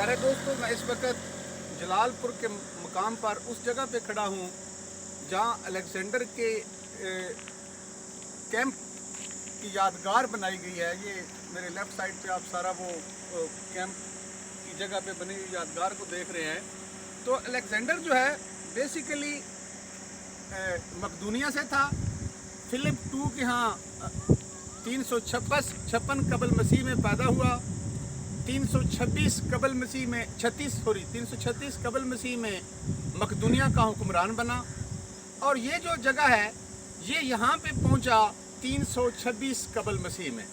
प्यारे दोस्तों, मैं इस वक्त जलालपुर के मकाम पर उस जगह पे खड़ा हूँ जहाँ अलेक्जेंडर के कैंप की यादगार बनाई गई है। ये मेरे लेफ़्ट साइड पे आप सारा वो कैंप की जगह पे बनी हुई यादगार को देख रहे हैं। तो अलेक्जेंडर जो है बेसिकली मकदूनिया से था। फिलिप II के यहाँ 356 कबल मसीह में पैदा हुआ। 336 कबल मसीह में 336 कबल मसीह में मकदूनिया का हुक्मरान बना। और ये जो जगह है ये यहाँ पे पहुँचा 326 कबल मसीह में।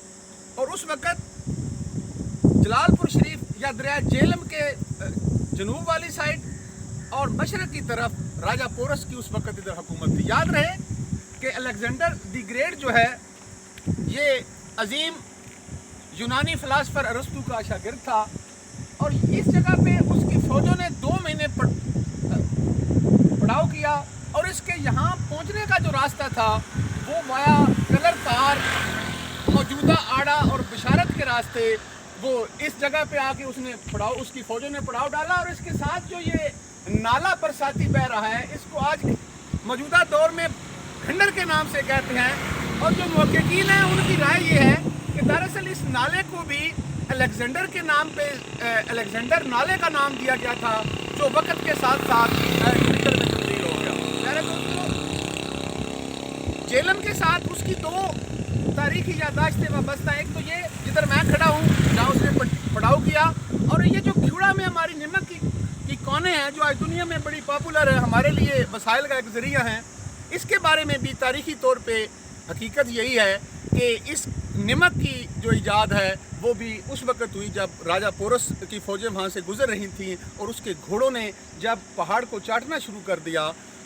और उस वक़्त जलालपुर शरीफ या दरिया जेहलम के जनूब वाली साइड और मशरक़ की तरफ राजा पोरस की उस वक़्त इधर हुकूमत थी। याद रहे कि अलेक्जेंडर द ग्रेट जो है ये अजीम यूनानी फ़िलासफ़र अरस्तू का शागिर्द था। और इस जगह पे उसकी फ़ौजों ने 2 महीने पड़ाव किया। और इसके यहाँ पहुँचने का जो रास्ता था वो वाया कलर तार, मौजूदा आड़ा और बशारत के रास्ते, वो इस जगह पे आके उसकी फ़ौजों ने पड़ाव डाला। और इसके साथ जो ये नाला बरसाती बह रहा है इसको आज मौजूदा दौर में खंडर के नाम से कहते हैं। और जो मुहक्किकीन हैं उनकी राय ये है कि दरअसल इस नाले को भी अलेक्जेंडर के नाम पे अलेक्जेंडर नाले का नाम दिया गया था, जो वक्त के साथ साथ खंडर में तब्दील हो गया। प्यारे दोस्तों, जेहलम के साथ उसकी 2 तारीखी याददाश्तें वाबस्ता हैं। एक तो ये जिधर मैं खड़ा हूँ जहाँ उसने पड़ाव किया, और ये जो खिवड़ा में हमारी नमक की कौने हैं जो आज दुनिया में बड़ी पॉपुलर है, हमारे लिए वसाइल का एक ज़रिया है। इसके बारे में भी तारीखी तौर पे हकीकत यही है कि इस नमक की जो इजाद है वो भी उस वक़्त हुई जब राजा पोरस की फ़ौजें वहाँ से गुजर रही थीं। और उसके घोड़ों ने जब पहाड़ को चाटना शुरू कर दिया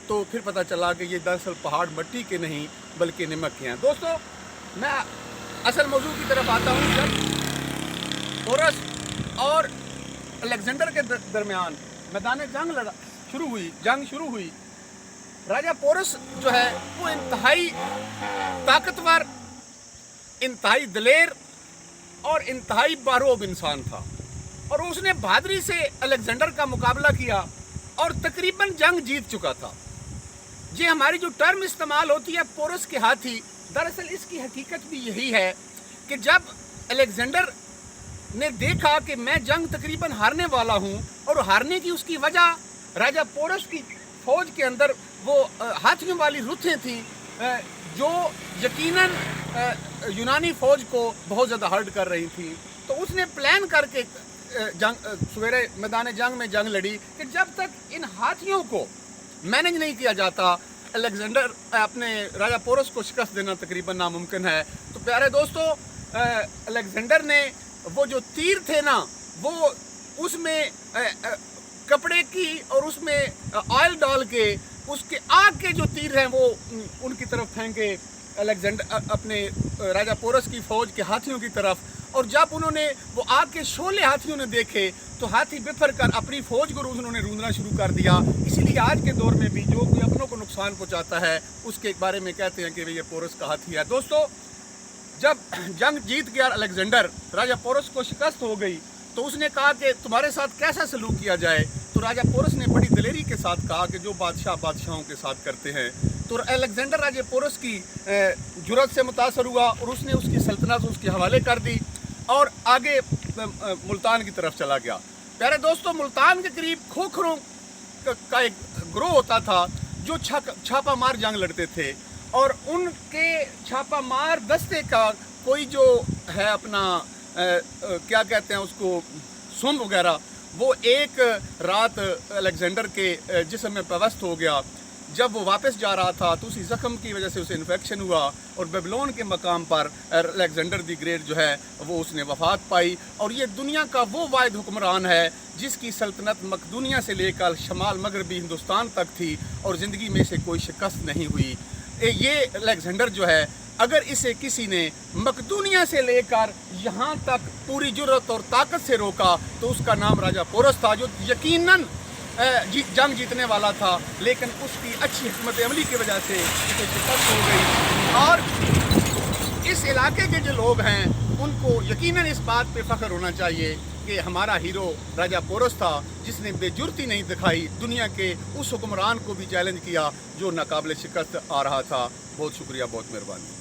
तो फिर पता चला कि ये दरअसल पहाड़ मिट्टी के नहीं बल्कि नमक के हैं। दोस्तों, मैं असल मौजू की तरफ आता हूँ। जब पोरस और अलेक्जेंडर के दरमियान मैदान जंग शुरू हुई, राजा पोरस जो है वो इंतहाई ताकतवर, इंतहाई दलेर और इंतहाई बारोब इंसान था। और उसने बहादुरी से अलेक्जेंडर का मुकाबला किया और तकरीबन जंग जीत चुका था। ये हमारी जो टर्म इस्तेमाल होती है पोरस के हाथी, दरअसल इसकी हकीकत भी यही है कि जब अलेक्जेंडर ने देखा कि मैं जंग तकरीबन हारने वाला हूँ, और हारने की उसकी वजह राजा पोरस की फ़ौज के अंदर वो हाथियों वाली रुतें थीं जो यकीनन यूनानी फ़ौज को बहुत ज़्यादा हर्ट कर रही थी। तो उसने प्लान करके सवेरे मैदान जंग में जंग लड़ी कि जब तक इन हाथियों को मैनेज नहीं किया जाता अलेक्जेंडर अपने राजा पोरस को शिकस्त देना तकरीबन नामुमकिन है। तो प्यारे दोस्तों, अलेक्जेंडर ने वो जो तीर थे ना, वो उसमें कपड़े की और उसमें ऑयल डाल के उसके आग के जो तीर हैं वो उनकी तरफ फेंके अलेक्जेंडर अपने राजा पोरस की फ़ौज के हाथियों की तरफ। और जब उन्होंने वो आग के शोले हाथियों ने देखे तो हाथी बिफर कर अपनी फ़ौज को उन्होंने रूंधना शुरू कर दिया। इसीलिए आज के दौर में भी जो कोई अपनों को नुकसान पहुँचाता है उसके बारे में कहते हैं कि ये पोरस का हाथी है। दोस्तों, जब जंग जीत गया अलेक्जेंडर, राजा पोरस को शिकस्त हो गई, तो उसने कहा कि तुम्हारे साथ कैसा सलूक किया जाए। तो राजा पोरस ने बड़ी दलेरी के साथ कहा कि जो बादशाहों के साथ करते हैं। तो अलेक्जेंडर राजा पोरस की जुर्रत से मुतासर हुआ और उसने उसकी सल्तनत उसके हवाले कर दी और आगे मुल्तान की तरफ चला गया। प्यारे दोस्तों, मुल्तान के करीब खोखरों का एक ग्रोह होता था जो छापा मार जंग लड़ते थे। और उनके छापा मार दस्ते का कोई जो है अपना क्या कहते हैं उसको, सुम वगैरह, वो एक रात अलेक्जेंडर के जिस्म में पेवस्त हो गया। जब वो वापस जा रहा था तो उसी ज़ख्म की वजह से उसे इन्फेक्शन हुआ और बेबीलोन के मकाम पर अलेक्जेंडर द ग्रेट जो है वो उसने वफ़ात पाई। और ये दुनिया का वो वाहिद हुक्मरान है जिसकी सल्तनत मकदूनिया से लेकर शमाल मगरबी हिंदुस्तान तक थी और ज़िंदगी में से कोई शिकस्त नहीं हुई। ये अलेक्जेंडर जो है, अगर इसे किसी ने मकदूनिया से लेकर यहाँ तक पूरी जुर्रत और ताकत से रोका तो उसका नाम राजा पोरस था, जो यकीनन जंग जीतने वाला था, लेकिन उसकी अच्छी हिकमत अमली की वजह से उसे शिकस्त हो गई। और इस इलाके के जो लोग हैं उनको यकीनन इस बात पे फ़ख्र होना चाहिए कि کہ ہمارا ہیرو راجہ پورس تھا جس نے بے جرتی نہیں دکھائی، دنیا کے اس حکمران کو بھی چیلنج کیا جو ناقابل شکست آ رہا تھا۔ بہت شکریہ، بہت مہربانی۔